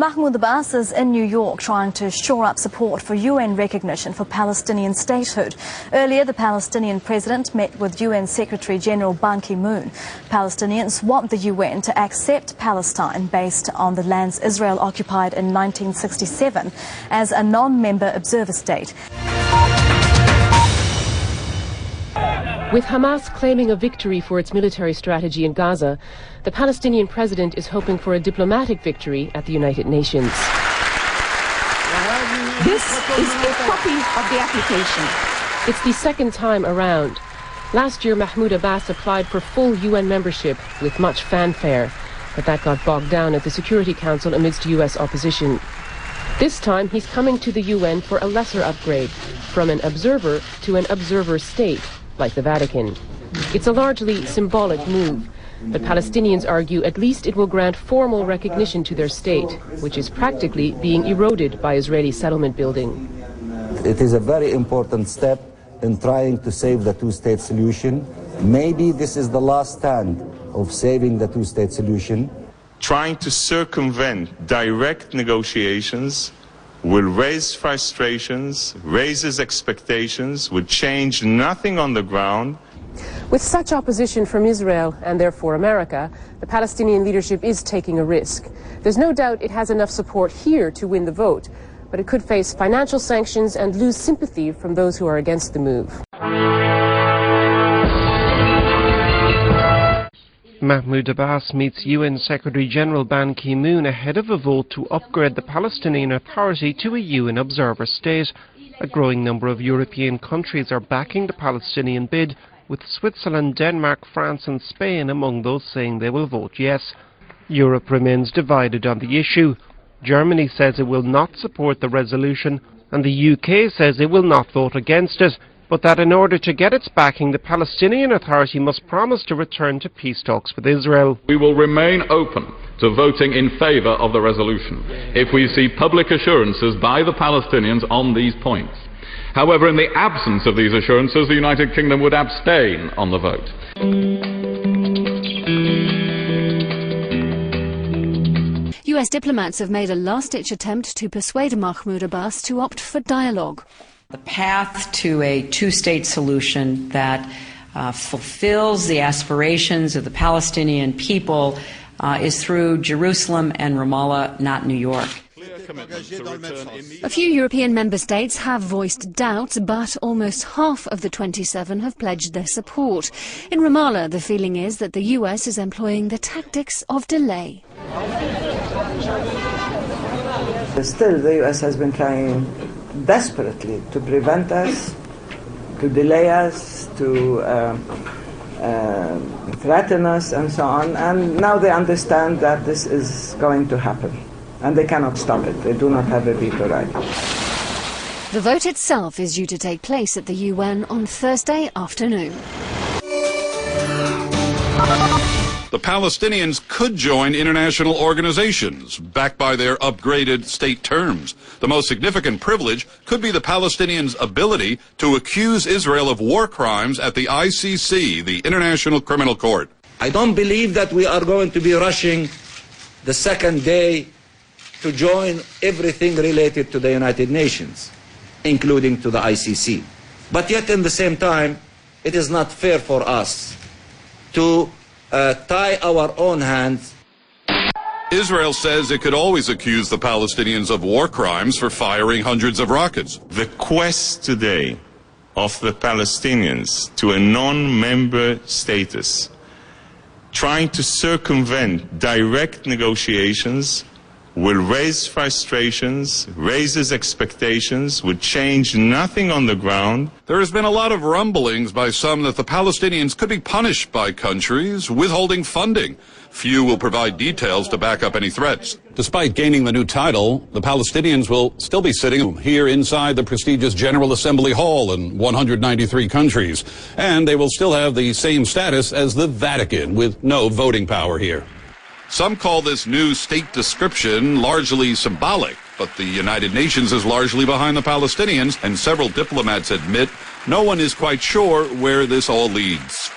Mahmoud Abbas is in New York trying to shore up support for UN recognition for Palestinian statehood. Earlier, the Palestinian president met with UN Secretary General Ban Ki-moon. Palestinians want the UN to accept Palestine based on the lands Israel occupied in 1967 as a non-member observer state. With Hamas claiming a victory for its military strategy in Gaza, the Palestinian president is hoping for a diplomatic victory at the United Nations. This is a copy of the application. It's the second time around. Last year, Mahmoud Abbas applied for full UN membership with much fanfare, but that got bogged down at the Security Council amidst US opposition. This time, he's coming to the UN for a lesser upgrade, from an observer to an observer state, like the Vatican. It's a largely symbolic move, but Palestinians argue at least it will grant formal recognition to their state, which is practically being eroded by Israeli settlement building. It is a very important step in trying to save the two-state solution. Maybe this is the last stand of saving the two-state solution. Trying to circumvent direct negotiations will raise frustrations, raises expectations, would change nothing on the ground. With such opposition from Israel, and therefore America, the Palestinian leadership is taking a risk. There's no doubt it has enough support here to win the vote, but it could face financial sanctions and lose sympathy from those who are against the move. Mahmoud Abbas meets UN Secretary General Ban Ki-moon ahead of a vote to upgrade the Palestinian Authority to a UN observer state. A growing number of European countries are backing the Palestinian bid, with Switzerland, Denmark, France and Spain among those saying they will vote yes. Europe remains divided on the issue. Germany says it will not support the resolution, and the UK says it will not vote against it, but that in order to get its backing, the Palestinian Authority must promise to return to peace talks with Israel. We will remain open to voting in favour of the resolution if we see public assurances by the Palestinians on these points. However, in the absence of these assurances, the United Kingdom would abstain on the vote. US diplomats have made a last-ditch attempt to persuade Mahmoud Abbas to opt for dialogue. The path to a two-state solution that fulfills the aspirations of the Palestinian people is through Jerusalem and Ramallah, not New York. A few European member states have voiced doubt, but almost half of the 27 have pledged their support. In Ramallah, the feeling is that the US is employing the tactics of delay. Still, the US has been trying desperately to prevent us, to delay us, to threaten us and so on, and now they understand that this is going to happen and they cannot stop it. They do not have a veto right. The vote itself is due to take place at the UN on Thursday afternoon. The Palestinians could join international organizations backed by their upgraded state terms. The most significant privilege could be the Palestinians' ability to accuse Israel of war crimes at the ICC, the International Criminal Court. I don't believe that we are going to be rushing the second day to join everything related to the United Nations, including to the ICC. But yet, in the same time, it is not fair for us to tie our own hands. Israel says it could always accuse the Palestinians of war crimes for firing hundreds of rockets. The quest today of the Palestinians to a non-member status, trying to circumvent direct negotiations, will raise frustrations, raises expectations, would change nothing on the ground. There has been a lot of rumblings by some that the Palestinians could be punished by countries withholding funding. Few will provide details to back up any threats. Despite gaining the new title, the Palestinians will still be sitting here inside the prestigious General Assembly Hall in 193 countries. And they will still have the same status as the Vatican, with no voting power here. Some call this new state description largely symbolic, but the United Nations is largely behind the Palestinians, and several diplomats admit no one is quite sure where this all leads.